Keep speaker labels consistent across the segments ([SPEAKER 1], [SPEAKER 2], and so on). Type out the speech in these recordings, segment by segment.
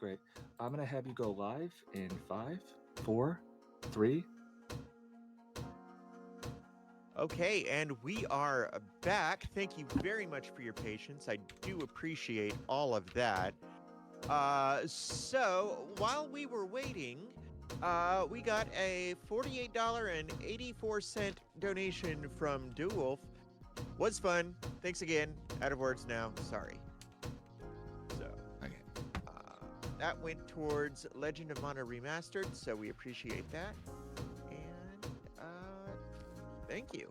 [SPEAKER 1] Great. I'm gonna have you go live in 5, 4, 3.
[SPEAKER 2] Okay, and we are back. Thank you very much for your patience. I do appreciate all of that. So while we were waiting, we got a $48.84 donation from Dewolf. Was fun. Thanks again. Out of words now. Sorry. So,
[SPEAKER 3] Okay.
[SPEAKER 2] that went towards Legend of Mana Remastered, so we appreciate that. And, thank you.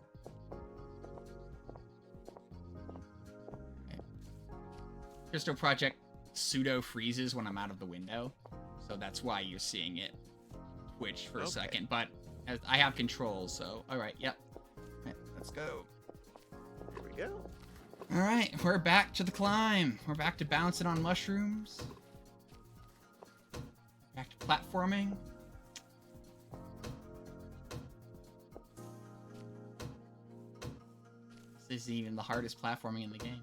[SPEAKER 3] Crystal Project pseudo freezes when I'm out of the window, so that's why you're seeing it twitch for a second. But I have control, so all right, yep. Right, let's go.
[SPEAKER 2] Here we go.
[SPEAKER 3] All right, we're back to the climb. We're back to bouncing on mushrooms. Back to platforming. This isn't even the hardest platforming in the game.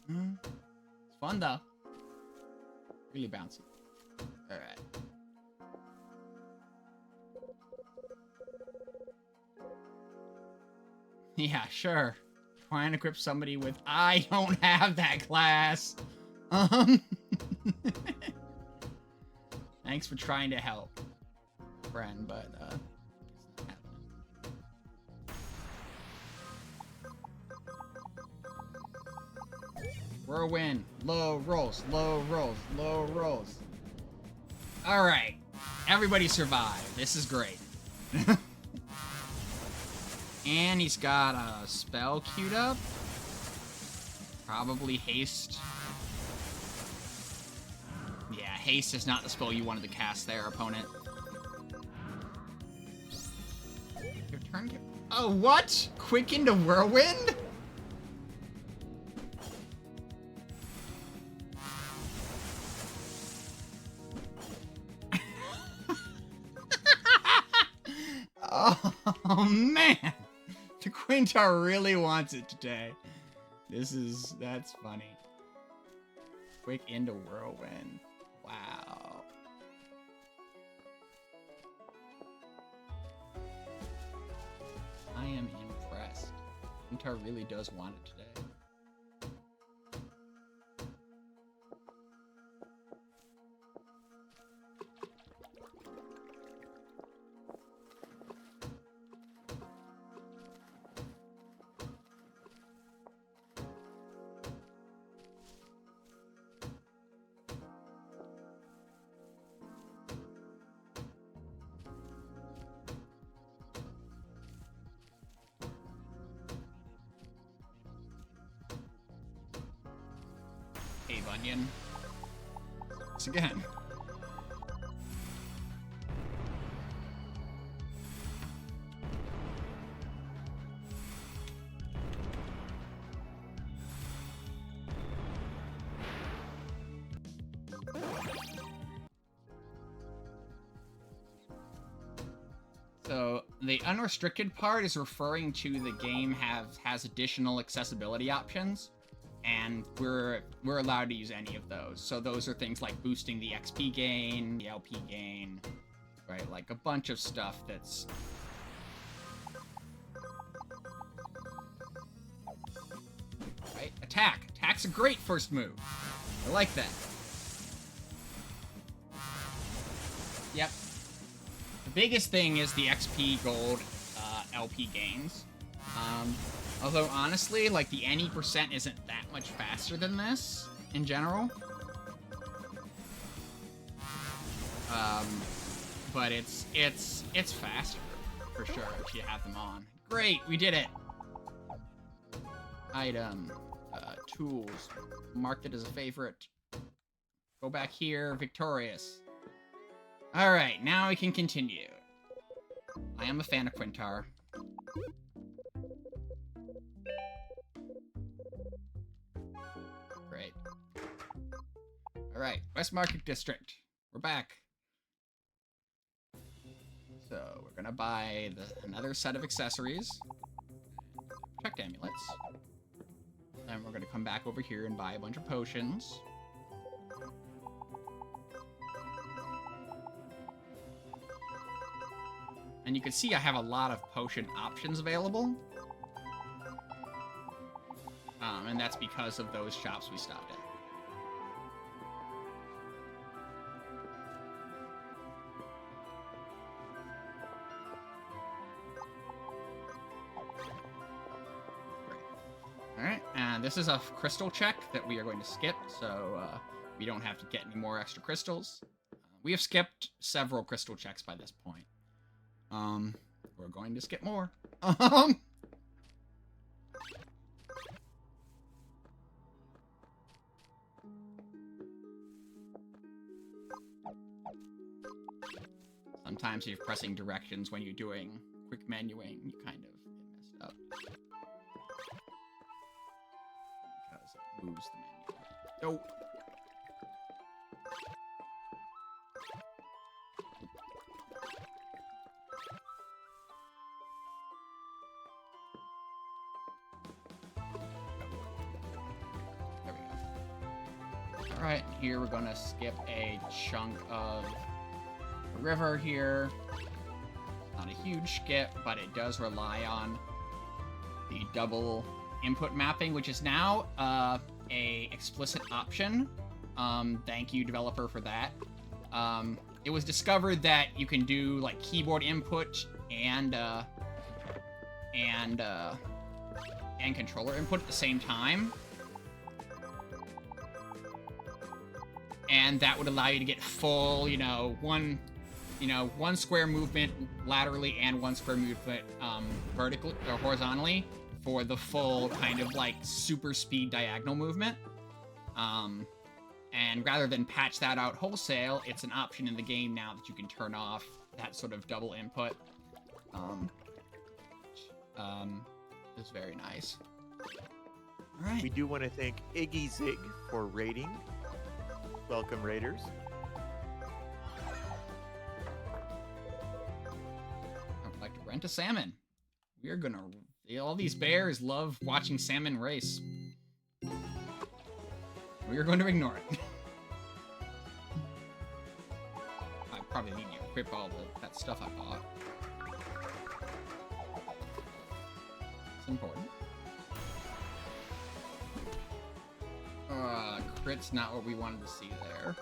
[SPEAKER 3] It's fun though. Really bouncy. Alright. Yeah, sure. Trying to equip somebody with I don't have that class. Thanks for trying to help, friend, but it's not happening. Whirlwind. Low rolls, low rolls, low rolls. Alright. Everybody survived. This is great. And he's got a spell queued up. Probably haste. Yeah, haste is not the spell you wanted to cast there, opponent. Your turn. Oh, what? Quick into whirlwind? Oh, man. Quintar really wants it today. That's funny. Quick into whirlwind. Wow. I am impressed. Quintar really does want it today. Hey, Bunyan. Once again. So, the unrestricted part is referring to the game has additional accessibility options. And we're allowed to use any of those. So those are things like boosting the XP gain, the LP gain, right? Like a bunch of stuff that's... Right? Attack! Attack's a great first move. I like that. Yep. The biggest thing is the XP gold LP gains. Although, honestly, like, the any percent isn't that much faster than this, in general. But it's faster, for sure, if you have them on. Great, we did it! Item, tools, marked it as a favorite. Go back here, victorious. Alright, now we can continue. I am a fan of Quintar. Great. Alright, West Market District. We're back. So, we're gonna buy another set of accessories. Protect amulets. Then we're gonna come back over here and buy a bunch of potions. And you can see I have a lot of potion options available. And that's because of those shops we stopped at. Alright, and this is a crystal check that we are going to skip, so we don't have to get any more extra crystals. We have skipped several crystal checks by this point. We're going to skip more. Sometimes if you're pressing directions when you're doing quick menuing, you kind of get messed up. Because it moves the menu. Oh! There we go. Alright, here we're gonna skip a chunk of river here. Not a huge skip, but it does rely on the double input mapping, which is now a explicit option. Thank you, developer, for that. It was discovered that you can do like keyboard input and controller input at the same time. And that would allow you to get full, one square movement laterally and one square movement vertically or horizontally for the full kind of like super speed diagonal movement. And rather than patch that out wholesale, it's an option in the game now that you can turn off that sort of double input. It's very nice. All right.
[SPEAKER 2] We do want to thank Iggy Zig for raiding. Welcome, raiders.
[SPEAKER 3] I would like to rent a salmon. We're gonna... All these bears love watching salmon race. We're going to ignore it. I probably need to equip all that stuff I bought. It's important. Crit's not what we wanted to see there.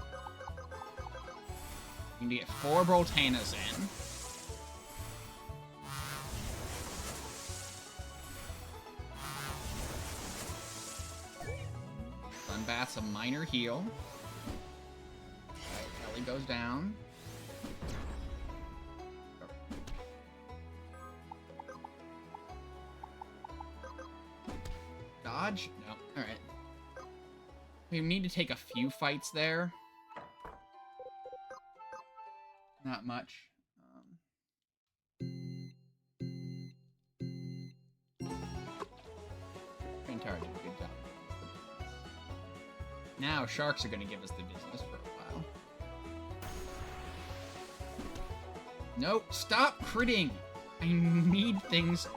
[SPEAKER 3] We need to get 4 Boltanas in. Sunbath's a minor heal. Alright, Ellie goes down. Dodge? No. Alright. We need to take a few fights there. Not much. Tower did a good job. Now sharks are going to give us the business for a while. Nope, stop critting! I need things...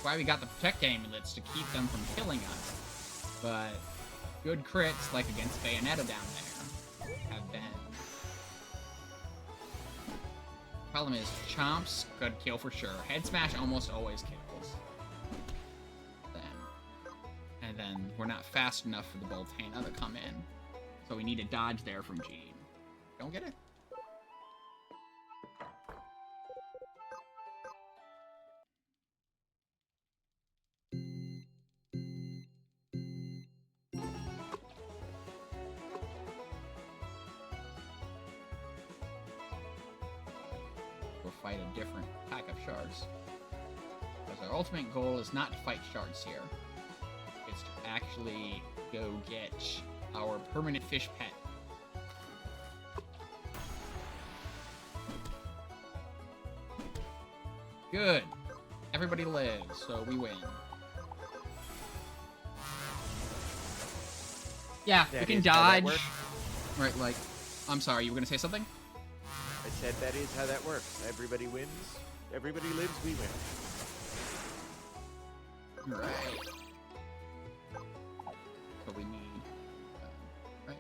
[SPEAKER 3] Why we got the protect amulets to keep them from killing us. But good crits, like against Bayonetta down there, have been. Problem is, Chomps, good kill for sure. Head Smash almost always kills. And then we're not fast enough for the Boltana to come in. So we need a dodge there from Gene. Don't get it? Fight a different pack of shards. Because our ultimate goal is not to fight shards here. It's to actually go get our permanent fish pet. Good. Everybody lives, so we win. Yeah, we can dodge. Right, like... I'm sorry, you were gonna say something?
[SPEAKER 2] I said that is how that works. Everybody wins. Everybody lives, we win.
[SPEAKER 3] Right. So we need... right.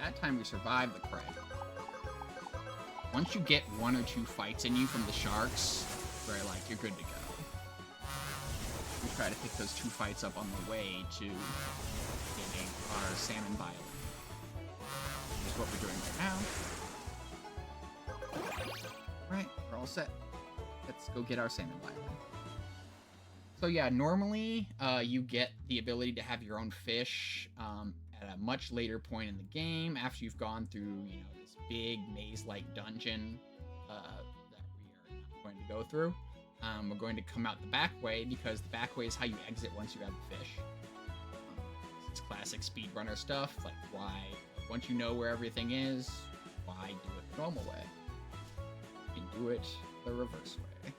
[SPEAKER 3] that time we survived the craig. Once you get 1 or 2 fights in you from the sharks, where like you're good to go. We try to pick those 2 fights up on the way to getting our salmon violin. Which is what we're doing right now. Right, we're all set. Let's go get our salmon violin. So yeah, normally you get the ability to have your own fish at a much later point in the game after you've gone through, you know, this big maze-like dungeon that we are not going to go through. We're going to come out the back way because the back way is how you exit once you have the fish. It's classic speedrunner stuff, like why, once you know where everything is, why do it the normal way? You can do it the reverse way.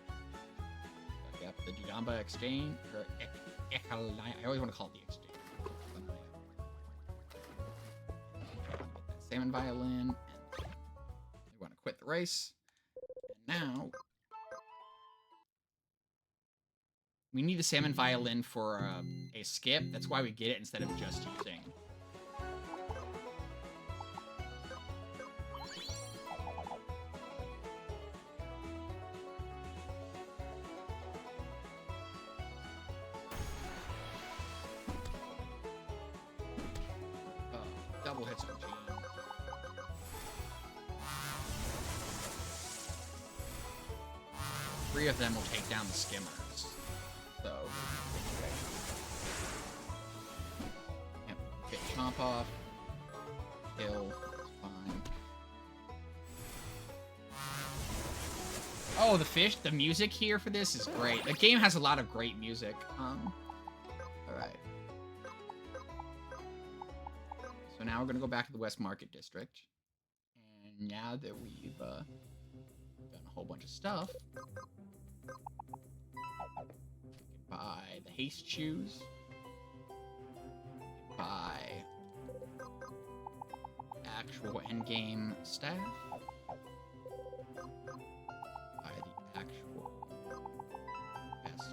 [SPEAKER 3] Yep, the Judamba exchange, or I always want to call it the exchange. Get that salmon violin, and we want to quit the race. And now, we need a salmon violin for a skip. That's why we get it instead of just using. Double hits on G. 3 of them will take down the skimmers. So, yep, get chomp off, kill, it's fine. Oh, the fish, the music here for this is great. The game has a lot of great music. Alright. So now we're gonna go back to the West Market District. And now that we've done a whole bunch of stuff, buy the haste shoes, buy actual endgame staff, buy the actual best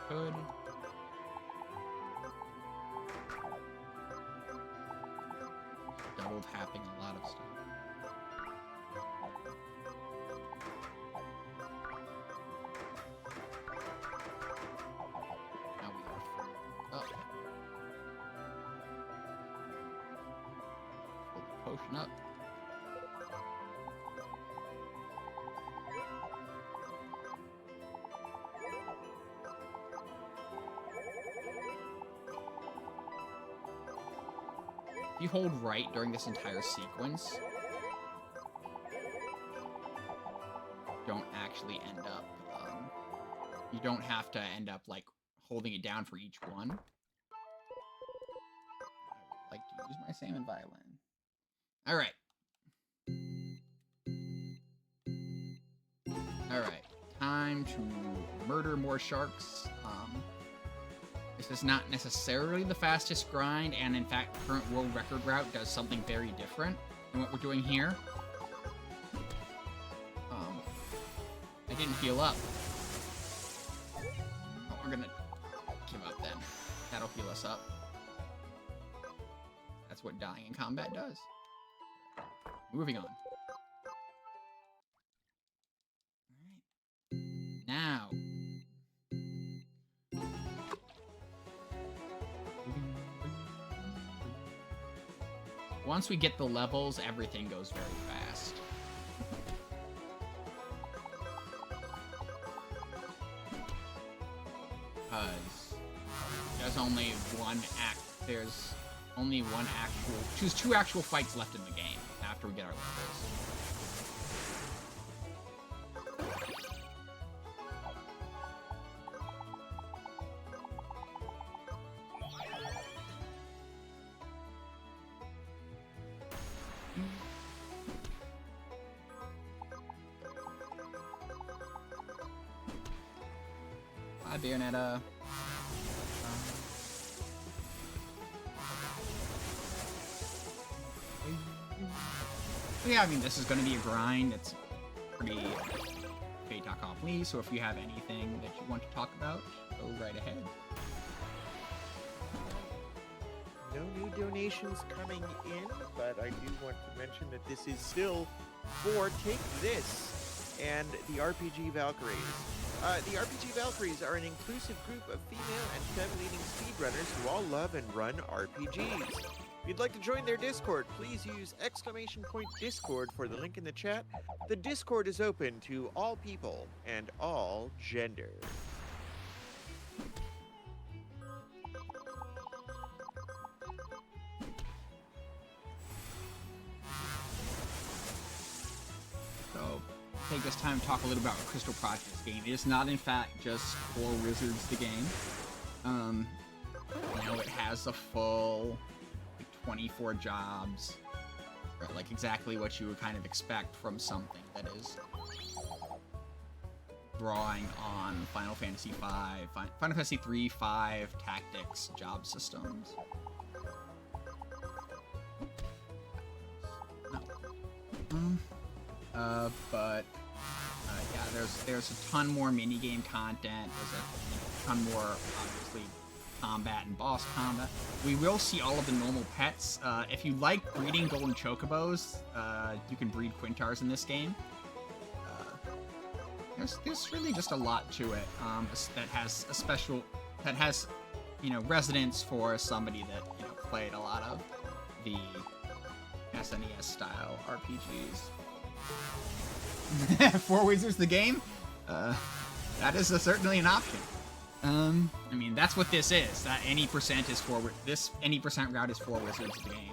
[SPEAKER 3] hood, double tapping a lot of stuff. Potion up. If you hold right during this entire sequence, don't actually end up, you don't have to end up, like, holding it down for each one. I would like to use my salmon violin. Alright. Alright. Time to murder more sharks. This is not necessarily the fastest grind, and in fact, the current world record route does something very different than what we're doing here. I didn't heal up. Oh, we're gonna give up then. That'll heal us up. That's what dying in combat does. Moving on. Alright. Now. Once we get the levels, everything goes very fast. Because there's only one act. There's only one actual. Choose 2 actual fights left in the game after we get our levels. Hi, Bayonetta. Yeah, I mean, this is going to be a grind. It's pretty fait accompli, so if you have anything that you want to talk about, go right ahead.
[SPEAKER 2] no new donations coming in, but I do want to mention that this is still for Take This and the RPG Valkyries. The RPG Valkyries are an inclusive group of female and femme-leading speedrunners who all love and run RPGs. If you'd like to join their Discord, please use !Discord for the link in the chat. The Discord is open to all people and all gender.
[SPEAKER 3] So, take this time to talk a little about Crystal Project's game. It is not, in fact, just 4 Wizards the game. It has a full 24 jobs, like exactly what you would kind of expect from something that is drawing on Final Fantasy V, Final Fantasy 3, 5 tactics job systems. Yeah, there's a ton more minigame content. There's a ton more, obviously, combat and boss combat. We will see all of the normal pets. If you like breeding golden chocobos, you can breed quintars in this game. There's really just a lot to it that has a special, that has, resonance for somebody that, played a lot of the SNES style RPGs. 4 Wizards the game? That is certainly an option. I mean, that's what this is. That any percent is 4. This any percent route is 4 Wizards the game.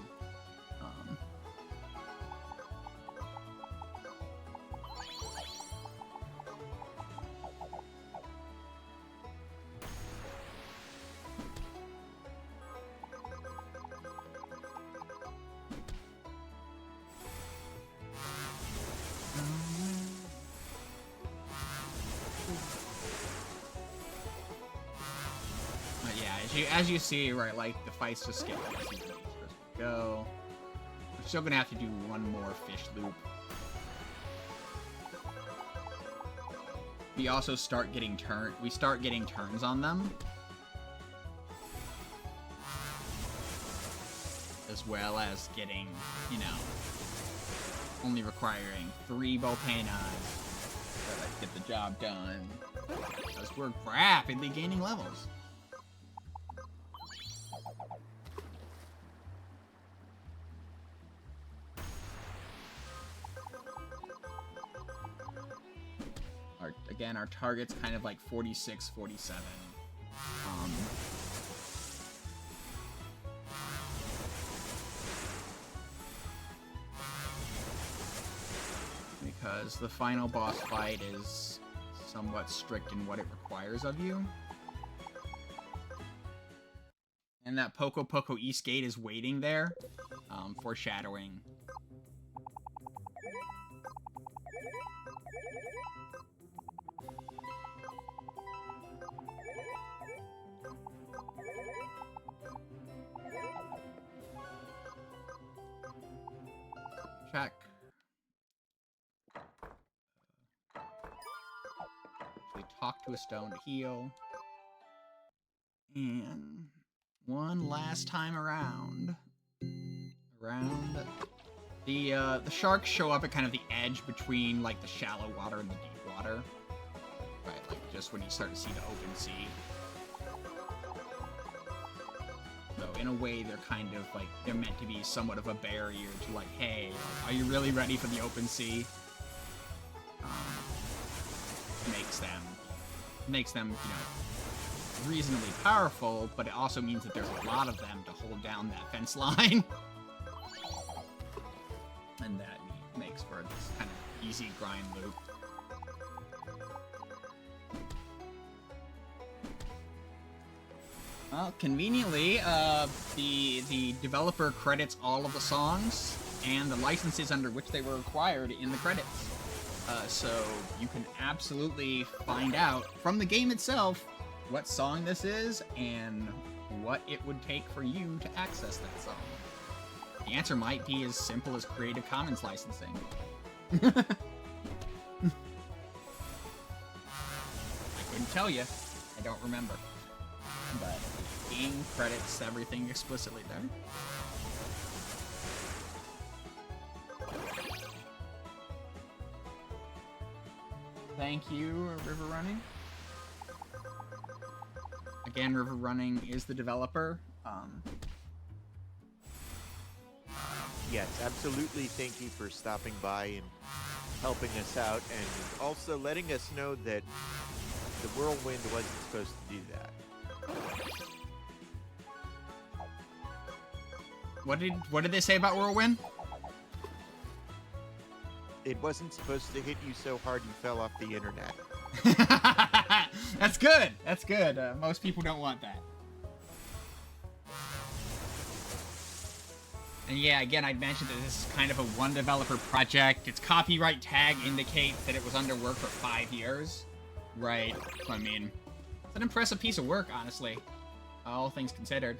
[SPEAKER 3] As you see, right, like, the fights just get easier as we go. We're still gonna have to do one more fish loop. We also start getting turns on them. As well as getting, only requiring 3 Volcanos to get the job done. Because we're rapidly gaining levels. Again, our target's kind of like 46, 47. Because the final boss fight is somewhat strict in what it requires of you. And that Poco Poco East Gate is waiting there, foreshadowing. Check. We talk to a stone to heal. And one last time around. The sharks show up at kind of the edge between like the shallow water and the deep water. Right, like just when you start to see the open sea. So in a way, they're kind of like, they're meant to be somewhat of a barrier to like, hey, are you really ready for the open sea? Makes them, reasonably powerful, but it also means that there's a lot of them to hold down that fence line. And that makes for this kind of easy grind loop. Well, conveniently, the developer credits all of the songs and the licenses under which they were acquired in the credits. So you can absolutely find out from the game itself what song this is and what it would take for you to access that song. The answer might be as simple as Creative Commons licensing. I couldn't tell you. I don't remember. But the seeing credits everything explicitly there. Thank you, River Running. Again, River Running is the developer.
[SPEAKER 2] Yes, absolutely. Thank you for stopping by and helping us out, and also letting us know that the Whirlwind wasn't supposed to do that.
[SPEAKER 3] What did they say about Whirlwind?
[SPEAKER 2] It wasn't supposed to hit you so hard you fell off the internet.
[SPEAKER 3] That's good. That's good. Most people don't want that. And yeah, again, I'd mentioned that this is kind of a one-developer project. Its copyright tag indicates that it was under work for 5 years. Right. So, I mean, it's an impressive piece of work, honestly. All things considered.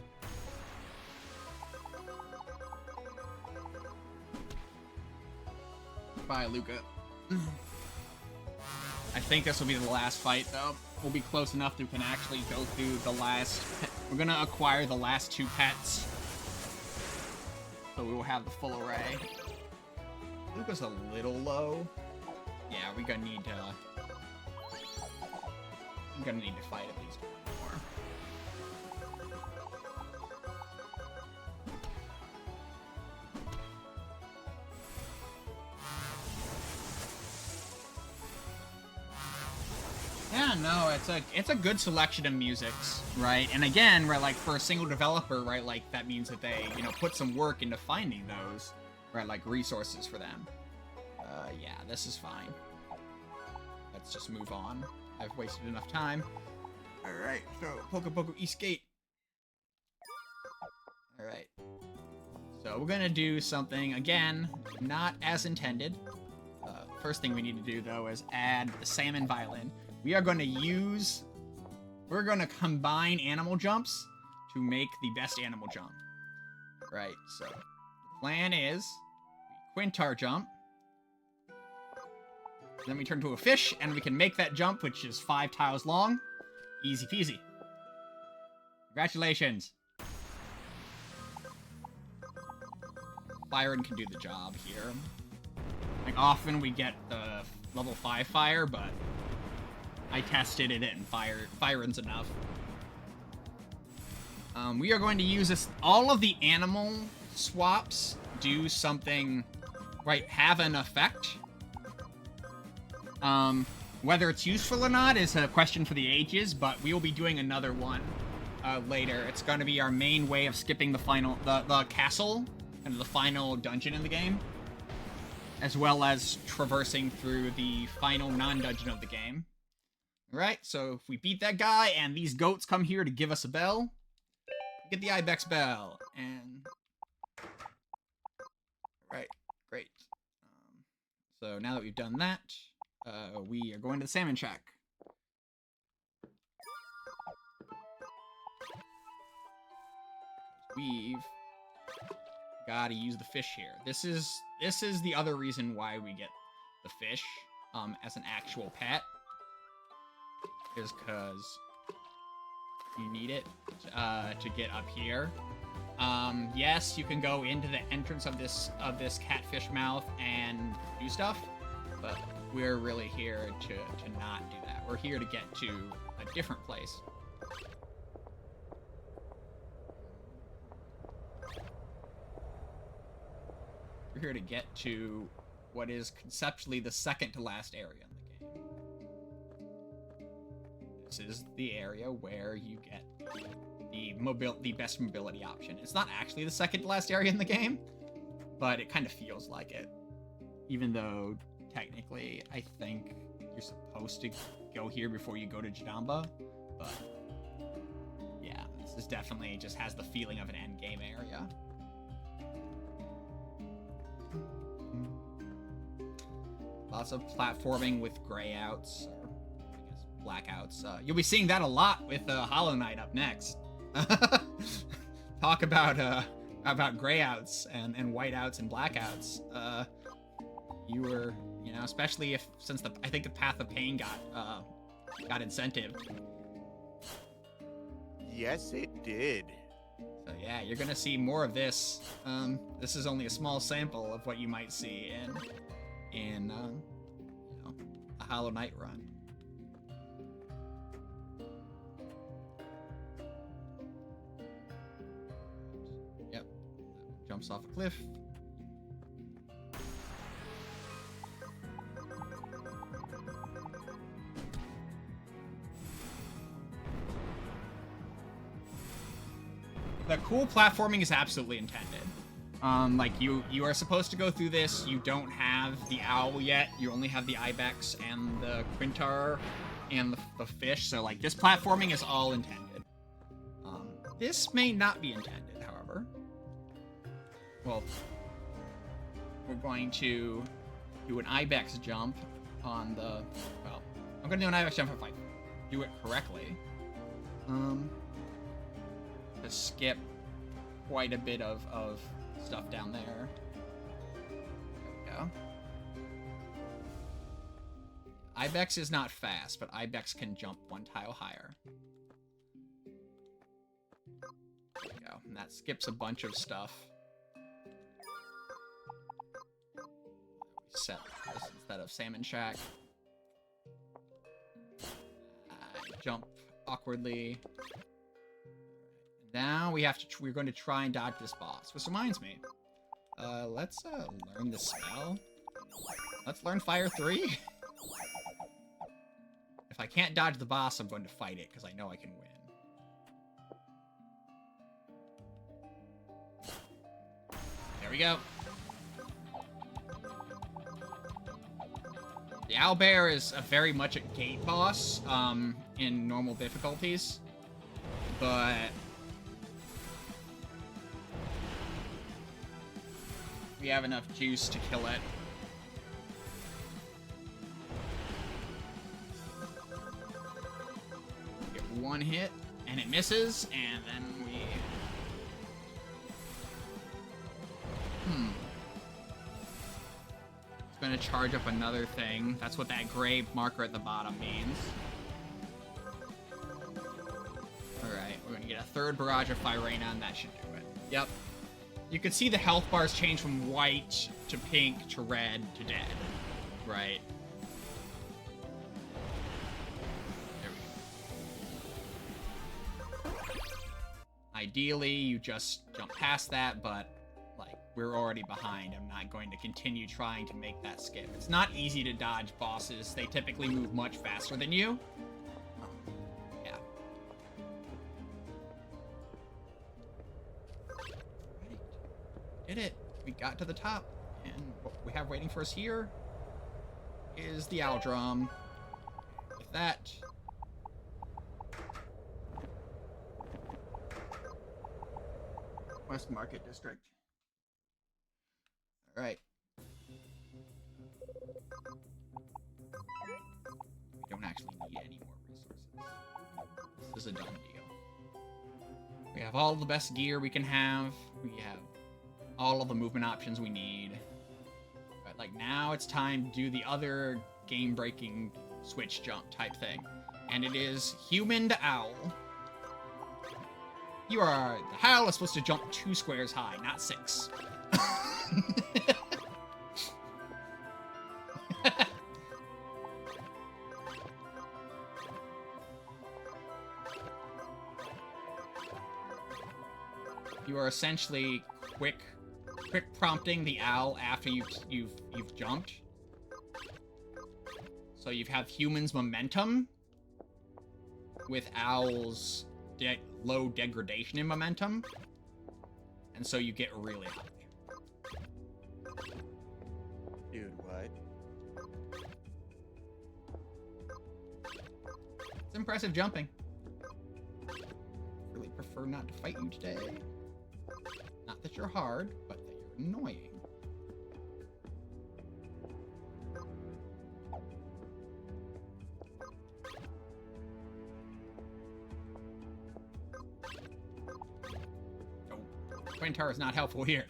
[SPEAKER 3] Bye, Luca. I think this will be the last fight, though. We'll be close enough that we can actually go through the last... We're gonna acquire the last 2 pets. So we will have the full array. Luca's a little low. Yeah, we're gonna need to... I'm gonna need to fight at least one more. Yeah, no, it's a good selection of musics, right? And again, right, like for a single developer, right, like that means that they, you know, put some work into finding those, right, like resources for them. Yeah, this is fine. Let's just move on. I've wasted enough time. Alright, so Poco Poco East Gate. Alright. So we're gonna do something, again, not as intended. First thing we need to do, though, is add the salmon violin. We are going to use... We're going to combine animal jumps to make the best animal jump. Right, so... The plan is... We quintar jump. Then we turn to a fish, and we can make that jump, which is 5 tiles long. Easy peasy. Congratulations. Byron can do the job here. Like, often we get the level 5 fire, but I tested it and Byron's enough. We are going to use this. All of the animal swaps do something, right, have an effect. Whether it's useful or not is a question for the ages, but we will be doing another one later. It's going to be our main way of skipping the castle and the final dungeon in the game, as well as traversing through the final non-dungeon of the game. Alright, so if we beat that guy and these goats come here to give us a bell, we get the Ibex bell, and... Right, great. So now that we've done that, we are going to the salmon shack. We've gotta use the fish here. This is the other reason why we get the fish as an actual pet, is because you need it to get up here. Yes, you can go into the entrance of this catfish mouth and do stuff, but we're really here to not do that. We're here to get to a different place. We're here to get to what is conceptually the second to last area in the game. This is the area where you get the best mobility option. It's not actually the second to last area in the game, but it kind of feels like it. Even though, technically, I think you're supposed to go here before you go to Jadamba, but yeah, this is definitely just has the feeling of an endgame area. Lots of platforming with grayouts, or I guess blackouts. You'll be seeing that a lot with Hollow Knight up next. Talk about grayouts and whiteouts and blackouts. You were, you know, especially since I think the Path of Pain got incentive.
[SPEAKER 2] Yes, it did.
[SPEAKER 3] So yeah, you're gonna see more of this. This is only a small sample of what you might see in a Hollow Knight run. Yep, jumps off a cliff. The cool platforming is absolutely intended. Like you are supposed to go through this. You don't have the owl yet. You only have the ibex and the quintar and the fish. So like this platforming is all intended. This may not be intended, however. Well, we're going to do an ibex jump on the. Well, I'm gonna do an ibex jump if I do it correctly. To skip quite a bit of stuff down there. There we go. Ibex is not fast, but Ibex can jump one tile higher. There we go. And that skips a bunch of stuff. We set this instead of Salmon Shack. Jump awkwardly. Now we're going to try and dodge this boss. Which reminds me, let's learn the spell. Let's learn Fire 3. If I can't dodge the boss, I'm going to fight it because I know I can win. There we go. The owlbear is very much a gate boss in normal difficulties, but we have enough juice to kill it. Get one hit, and it misses, and then we... It's gonna charge up another thing. That's what that gray marker at the bottom means. Alright, we're gonna get a third barrage of Firena, and that should do it. Yep. You can see the health bars change from white to pink to red to dead. Right. There we go. Ideally, you just jump past that, but, like, we're already behind. I'm not going to continue trying to make that skip. It's not easy to dodge bosses. They typically move much faster than you. Yeah. Did it. We got to the top, and what we have waiting for us here is the owl drum. With that, West Market District. All right. We don't actually need any more resources. This is a done deal. We have all the best gear we can have. We have all of the movement options we need. But like now it's time to do the other game-breaking switch jump type thing. And it is human to owl. The owl is supposed to jump 2 squares high, not 6. You are essentially quick prompting the owl after you've jumped. So you have humans' momentum with owls' low degradation in momentum, and so you get really high.
[SPEAKER 2] Dude, what?
[SPEAKER 3] It's impressive jumping. Really prefer not to fight you today. Not that you're hard, but that you're annoying. Oh, Quintar is not helpful here.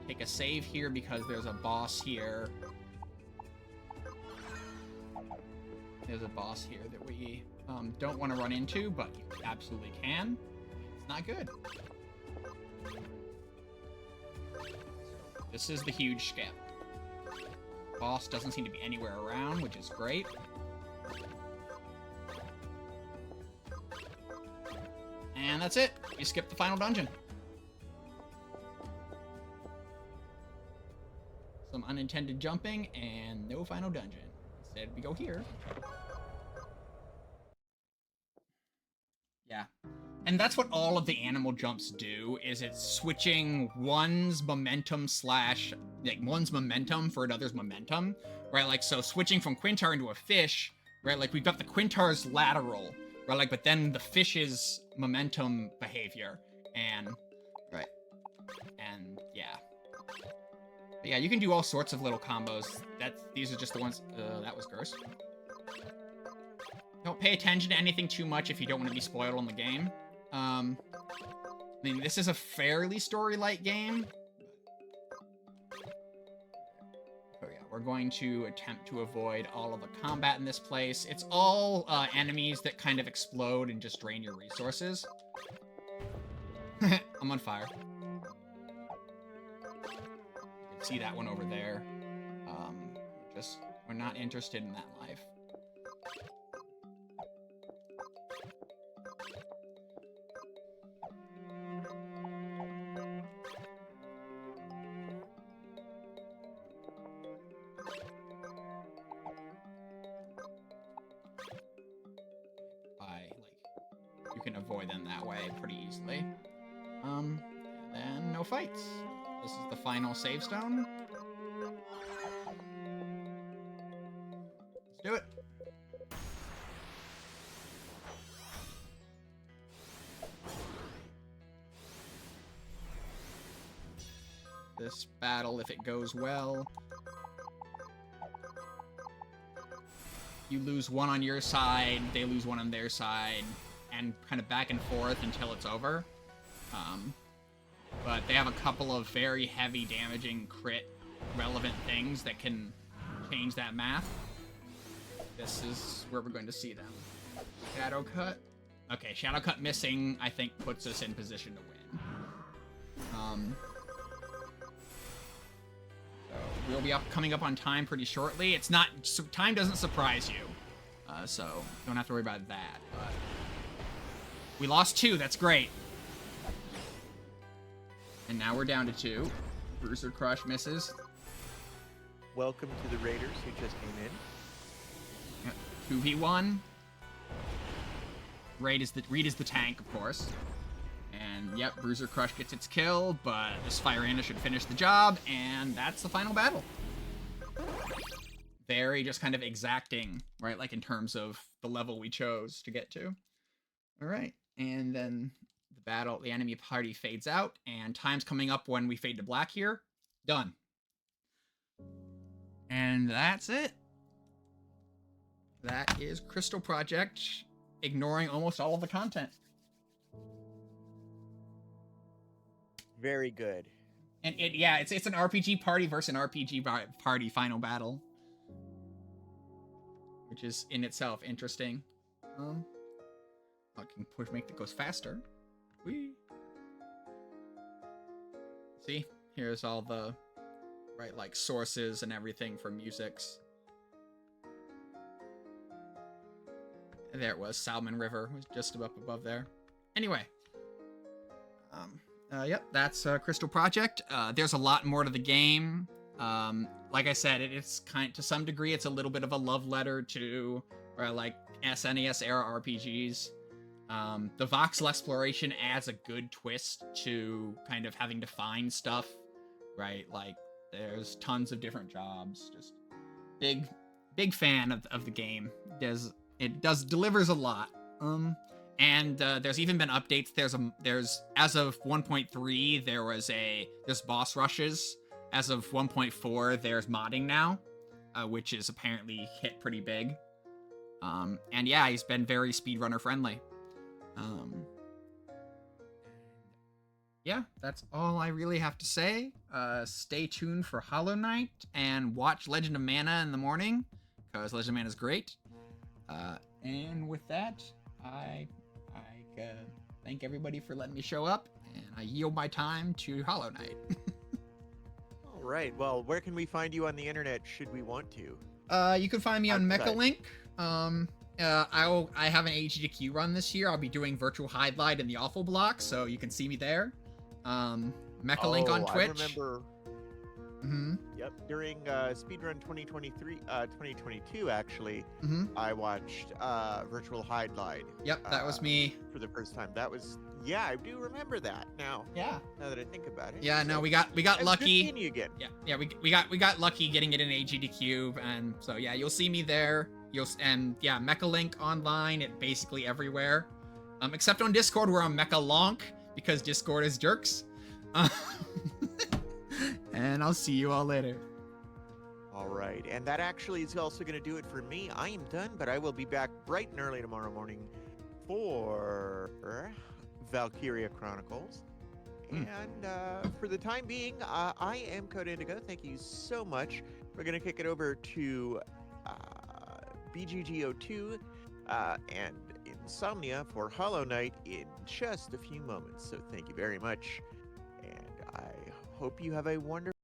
[SPEAKER 3] Take a save here because there's a boss here. There's a boss here that we don't want to run into, but you absolutely can. It's not good. This is the huge skip. Boss doesn't seem to be anywhere around, which is great. And that's it. You skip the final dungeon. Some unintended jumping and no final dungeon. Instead, we go here. Yeah. And that's what all of the animal jumps do, is it's switching one's momentum one's momentum for another's momentum, right? Like, so switching from Quintar into a fish, right? Like, we've got the Quintar's lateral, right? Like, but then the fish's momentum behavior, and, right. And, yeah. But yeah, you can do all sorts of little combos. These are just the ones, that was gross. Don't pay attention to anything too much if you don't want to be spoiled on the game. I mean, this is a fairly story-light game. Oh yeah, we're going to attempt to avoid all of the combat in this place. It's all enemies that kind of explode and just drain your resources. I'm on fire. You can see that one over there. We're not interested in that life. You can avoid them that way pretty easily. And then no fights. This is the final save stone. Let's do it. This battle, if it goes well, you lose one on your side, they lose one on their side, and kind of back and forth until it's over. But they have a couple of very heavy damaging crit relevant things that can change that math. This is where we're going to see them. Shadow Cut. Okay, Shadow Cut missing, I think, puts us in position to win. So we'll be coming up on time pretty shortly. It's not, time doesn't surprise you. So don't have to worry about that, but we lost 2, that's great. And now we're down to 2. Bruiser Crush misses.
[SPEAKER 2] Welcome to the Raiders who just came in.
[SPEAKER 3] 2v1. Reed is the tank, of course. And yep, Bruiser Crush gets its kill, but this Fire Anda should finish the job, and that's the final battle. Very just kind of exacting, right? Like in terms of the level we chose to get to. All right, and then the enemy party fades out, and time's coming up when we fade to black here. Done. And that's it. That is Crystal Project, ignoring almost all of the content.
[SPEAKER 2] Very good.
[SPEAKER 3] And it's an RPG party versus an RPG party final battle, which is in itself interesting. I can make that goes faster. Whee. See, here's all the like sources and everything for musics. There it was. Salmon River was just up above there. Anyway. Yep, that's Crystal Project. There's a lot more to the game. Like I said, it's to some degree, it's a little bit of a love letter to like SNES era RPGs. The voxel exploration adds a good twist to kind of having to find stuff, right? Like there's tons of different jobs. Just big fan of the game. It delivers a lot. And there's even been updates. There's as of 1.3 there's boss rushes. As of 1.4 there's modding now, which is apparently hit pretty big. And yeah, he's been very speedrunner friendly. Yeah, that's all I really have to say. Stay tuned for Hollow Knight and watch Legend of Mana in the morning, because Legend of Mana is great. And with that, I thank everybody for letting me show up, and I yield my time to Hollow Knight.
[SPEAKER 2] All right. Well, where can we find you on the internet should we want to?
[SPEAKER 3] You can find me on
[SPEAKER 2] Outside.
[SPEAKER 3] Mechalink. I have an AGDQ run this year. I'll be doing virtual highlight in the awful block, so you can see me there. Mechalink on Twitch.
[SPEAKER 2] I remember.
[SPEAKER 3] Mm-hmm.
[SPEAKER 2] Yep. During Speedrun 2022, actually,
[SPEAKER 3] Mm-hmm.
[SPEAKER 2] I watched virtual highlight.
[SPEAKER 3] Yep, that was me.
[SPEAKER 2] For the first time. That was, yeah, I do remember that now.
[SPEAKER 3] Yeah.
[SPEAKER 2] Now that I think about it.
[SPEAKER 3] Yeah,
[SPEAKER 2] So,
[SPEAKER 3] no, we got
[SPEAKER 2] it's
[SPEAKER 3] lucky.
[SPEAKER 2] good seeing you again.
[SPEAKER 3] Yeah, we got lucky getting it in AGDQ, and so yeah, you'll see me there. Yeah, Mechalink online at basically everywhere, except on Discord where I'm Mechalonk because Discord is jerks. And I'll see you all later.
[SPEAKER 2] All right, and that actually is also going to do it for me. I am done, but I will be back bright and early tomorrow morning for Valkyria Chronicles. And for the time being, I am Code Indigo. Thank you so much. We're going to kick it over to BGGO2 and Insomnia for Hollow Knight in just a few moments. So thank you very much, and I hope you have a wonderful